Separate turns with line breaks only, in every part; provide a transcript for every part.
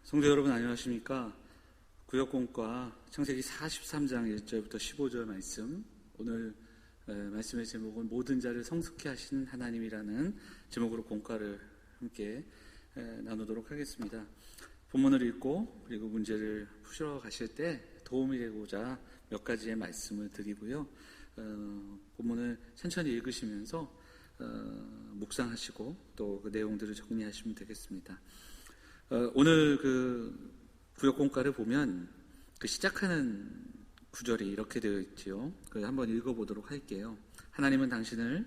성도 여러분 안녕하십니까? 구역공과 창세기 43장 1절부터 15절 말씀, 오늘 말씀의 제목은 모든 자를 성숙케 하신 하나님이라는 제목으로 공과를 함께 나누도록 하겠습니다. 본문을 읽고 그리고 문제를 푸시러 가실 때 도움이 되고자 몇 가지의 말씀을 드리고요. 본문을 천천히 읽으시면서 묵상하시고 또 그 내용들을 정리하시면 되겠습니다. 오늘 그 구역공과를 보면 그 시작하는 구절이 이렇게 되어 있지요. 한번 읽어보도록 할게요. 하나님은 당신을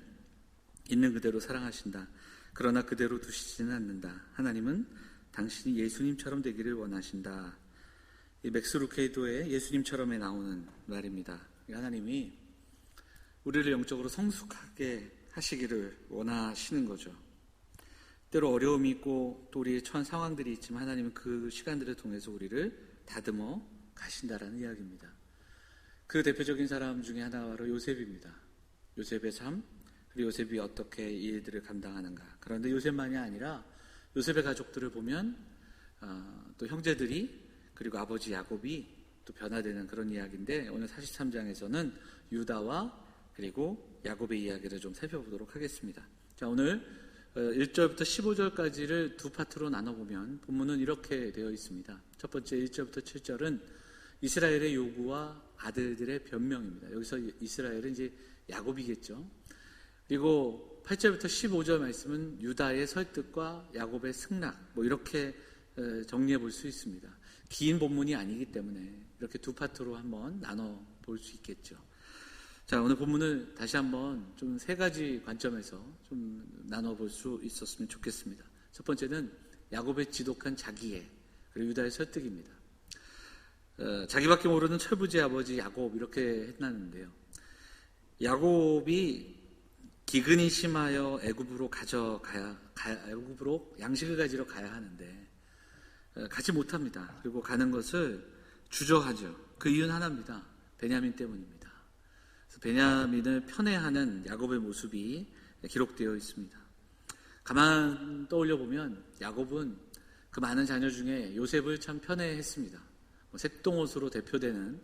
있는 그대로 사랑하신다. 그러나 그대로 두시지는 않는다. 하나님은 당신이 예수님처럼 되기를 원하신다. 이 맥스 루케이도의 예수님처럼에 나오는 말입니다. 하나님이 우리를 영적으로 성숙하게 하시기를 원하시는 거죠. 때로 어려움이 있고 또 우리의 처한 상황들이 있지만 하나님은 그 시간들을 통해서 우리를 다듬어 가신다라는 이야기입니다. 그 대표적인 사람 중에 하나가 바로 요셉입니다. 요셉의 삶, 그리고 요셉이 어떻게 이 일들을 감당하는가. 그런데 요셉만이 아니라 요셉의 가족들을 보면 또 형제들이 그리고 아버지 야곱이 또 변화되는 그런 이야기인데, 오늘 43장에서는 유다와 그리고 야곱의 이야기를 좀 살펴보도록 하겠습니다. 자, 오늘 1절부터 15절까지를 두 파트로 나눠보면 본문은 이렇게 되어 있습니다. 첫 번째 1절부터 7절은 이스라엘의 요구와 아들들의 변명입니다. 여기서 이스라엘은 이제 야곱이겠죠. 그리고 8절부터 15절 말씀은 유다의 설득과 야곱의 승낙, 이렇게 정리해 볼 수 있습니다. 긴 본문이 아니기 때문에 이렇게 두 파트로 한번 나눠 볼 수 있겠죠. 자, 오늘 본문을 다시 한번 좀 세 가지 관점에서 좀 나눠볼 수 있었으면 좋겠습니다. 첫 번째는 야곱의 지독한 자기애, 그리고 유다의 설득입니다. 자기밖에 모르는 철부지 아버지 야곱, 이렇게 해놨는데요. 야곱이 기근이 심하여 애굽으로 애굽으로 양식을 가지러 가야 하는데 가지 못합니다. 그리고 가는 것을 주저하죠. 그 이유는 하나입니다. 베냐민 때문입니다. 베냐민을 편애하는 야곱의 모습이 기록되어 있습니다. 가만 떠올려 보면 야곱은 그 많은 자녀 중에 요셉을 참 편애했습니다. 색동옷으로 대표되는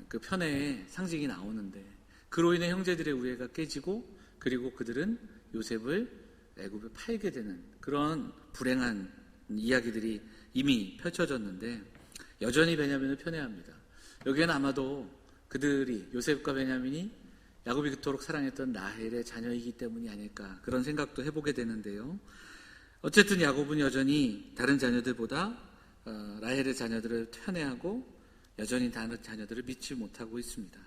그 편애의 상징이 나오는데, 그로 인해 형제들의 우애가 깨지고 그리고 그들은 요셉을 애굽에 팔게 되는 그런 불행한 이야기들이 이미 펼쳐졌는데, 여전히 베냐민을 편애합니다. 여기에는 아마도 그들이, 요셉과 베냐민이 야곱이 그토록 사랑했던 라헬의 자녀이기 때문이 아닐까, 그런 생각도 해보게 되는데요. 어쨌든 야곱은 여전히 다른 자녀들보다 라헬의 자녀들을 편애하고 여전히 다른 자녀들을 믿지 못하고 있습니다.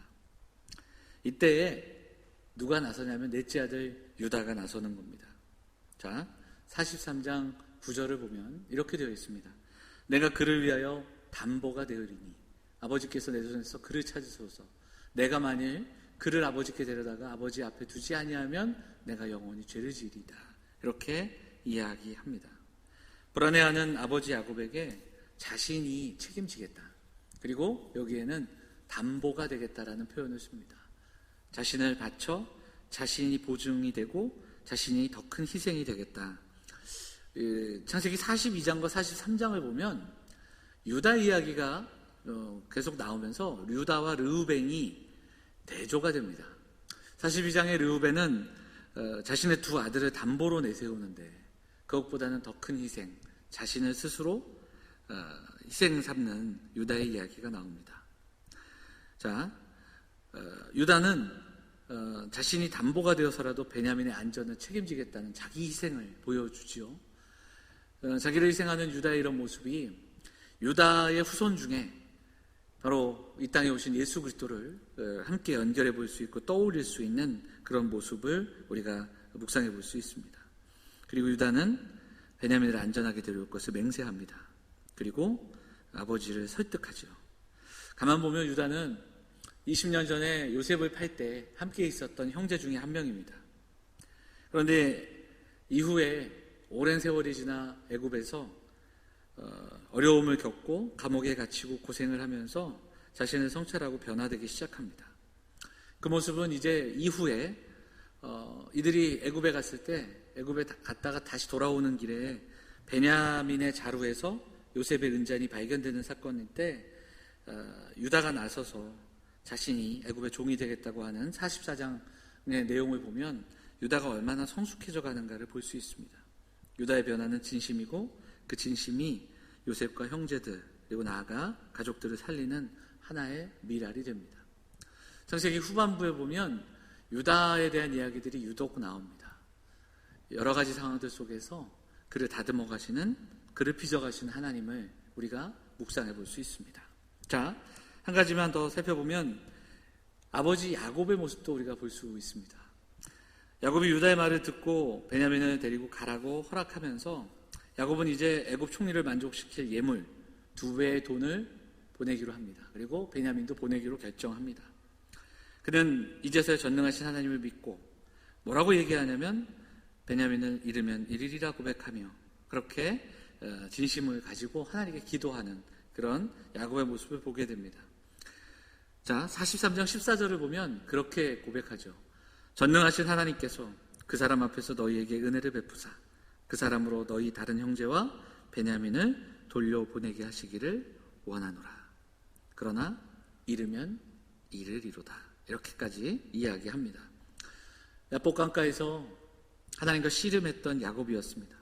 이때에 누가 나서냐면 넷째 아들 유다가 나서는 겁니다. 자, 43장 9절을 보면 이렇게 되어 있습니다. 내가 그를 위하여 담보가 되으리니 아버지께서 내 손에서 그를 찾으소서. 내가 만일 그를 아버지께 데려다가 아버지 앞에 두지 아니하면 내가 영원히 죄를 지으리다. 이렇게 이야기합니다. 불안해하는 아버지 야곱에게 자신이 책임지겠다. 그리고 여기에는 담보가 되겠다라는 표현을 씁니다. 자신을 바쳐 자신이 보증이 되고 자신이 더 큰 희생이 되겠다. 창세기 42장과 43장을 보면 유다 이야기가 계속 나오면서 유다와 르우벤이 대조가 됩니다. 42장의 르우벤은 자신의 두 아들을 담보로 내세우는데 그것보다는 더 큰 희생, 자신을 스스로 희생 삼는 유다의 이야기가 나옵니다. 자, 유다는 자신이 담보가 되어서라도 베냐민의 안전을 책임지겠다는 자기 희생을 보여주지요. 자기를 희생하는 유다의 이런 모습이 유다의 후손 중에 바로 이 땅에 오신 예수 그리스도를 함께 연결해 볼 수 있고 떠올릴 수 있는 그런 모습을 우리가 묵상해 볼 수 있습니다. 그리고 유다는 베냐민을 안전하게 데려올 것을 맹세합니다. 그리고 아버지를 설득하죠. 가만 보면 유다는 20년 전에 요셉을 팔 때 함께 있었던 형제 중에 한 명입니다. 그런데 이후에 오랜 세월이 지나 애굽에서 어려움을 겪고 감옥에 갇히고 고생을 하면서 자신을 성찰하고 변화되기 시작합니다. 그 모습은 이제 이후에 이들이 애굽에 갔을 때 애굽에 갔다가 다시 돌아오는 길에 베냐민의 자루에서 요셉의 은잔이 발견되는 사건일 때 유다가 나서서 자신이 애굽의 종이 되겠다고 하는 44장의 내용을 보면 유다가 얼마나 성숙해져 가는가를 볼 수 있습니다. 유다의 변화는 진심이고 그 진심이 요셉과 형제들 그리고 나아가 가족들을 살리는 하나의 미랄이 됩니다. 창세기 후반부에 보면 유다에 대한 이야기들이 유독 나옵니다. 여러 가지 상황들 속에서 그를 다듬어 가시는, 그를 빚어 가시는 하나님을 우리가 묵상해 볼 수 있습니다. 자, 한 가지만 더 살펴보면 아버지 야곱의 모습도 우리가 볼 수 있습니다. 야곱이 유다의 말을 듣고 베냐민을 데리고 가라고 허락하면서 야곱은 이제 애굽 총리를 만족시킬 예물 2배의 돈을 보내기로 합니다. 그리고 베냐민도 보내기로 결정합니다. 그는 이제서야 전능하신 하나님을 믿고 뭐라고 얘기하냐면 베냐민을 잃으면 1일이라 고백하며 그렇게 진심을 가지고 하나님께 기도하는 그런 야곱의 모습을 보게 됩니다. 자, 43장 14절을 보면 그렇게 고백하죠. 전능하신 하나님께서 그 사람 앞에서 너희에게 은혜를 베푸사 그 사람으로 너희 다른 형제와 베냐민을 돌려보내게 하시기를 원하노라. 그러나 잃으면 잃으리로다. 이렇게까지 이야기합니다. 야복 강가에서 하나님과 씨름했던 야곱이었습니다.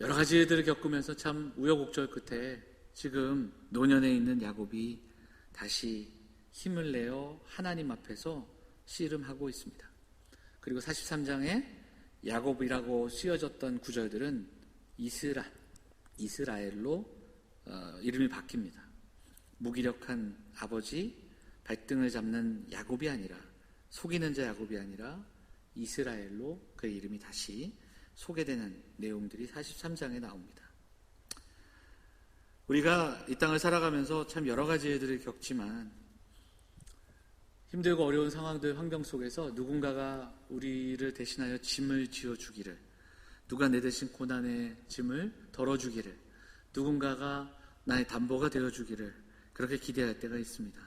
여러 가지 일들을 겪으면서 참 우여곡절 끝에 지금 노년에 있는 야곱이 다시 힘을 내어 하나님 앞에서 씨름하고 있습니다. 그리고 43장에 야곱이라고 쓰여졌던 구절들은 이스라엘로 이름이 바뀝니다. 무기력한 아버지, 발등을 잡는 야곱이 아니라, 속이는 자 야곱이 아니라 이스라엘로 그의 이름이 다시 소개되는 내용들이 43장에 나옵니다. 우리가 이 땅을 살아가면서 참 여러 가지 일들을 겪지만 힘들고 어려운 상황들, 환경 속에서 누군가가 우리를 대신하여 짐을 지어주기를, 누가 내 대신 고난의 짐을 덜어주기를, 누군가가 나의 담보가 되어주기를 그렇게 기대할 때가 있습니다.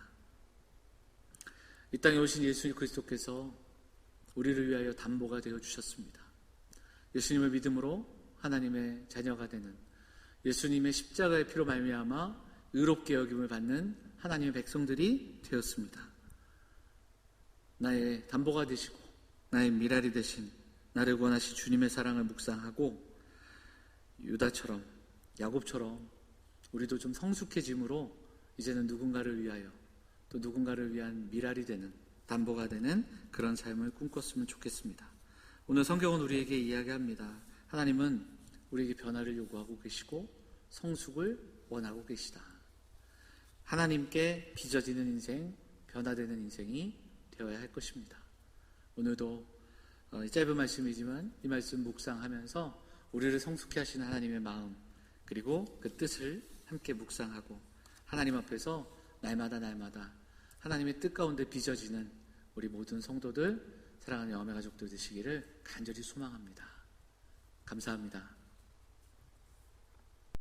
이 땅에 오신 예수 그리스도께서 우리를 위하여 담보가 되어주셨습니다. 예수님을 믿음으로 하나님의 자녀가 되는, 예수님의 십자가의 피로 말미암아 의롭게 여김을 받는 하나님의 백성들이 되었습니다. 나의 담보가 되시고 나의 미랄이 되신 나를 구원하신 주님의 사랑을 묵상하고 유다처럼, 야곱처럼 우리도 좀 성숙해짐으로 이제는 누군가를 위하여 또 누군가를 위한 미랄이 되는, 담보가 되는 그런 삶을 꿈꿨으면 좋겠습니다. 오늘 성경은 우리에게 이야기합니다. 하나님은 우리에게 변화를 요구하고 계시고 성숙을 원하고 계시다. 하나님께 빚어지는 인생, 변화되는 인생이 되어야 할 것입니다. 오늘도 짧은 말씀이지만 이 말씀 묵상하면서 우리를 성숙케 하시는 하나님의 마음, 그리고 그 뜻을 함께 묵상하고 하나님 앞에서 날마다 하나님의 뜻 가운데 빚어지는 우리 모든 성도들, 사랑하는 영혼의 가족들 되시기를 간절히 소망합니다. 감사합니다.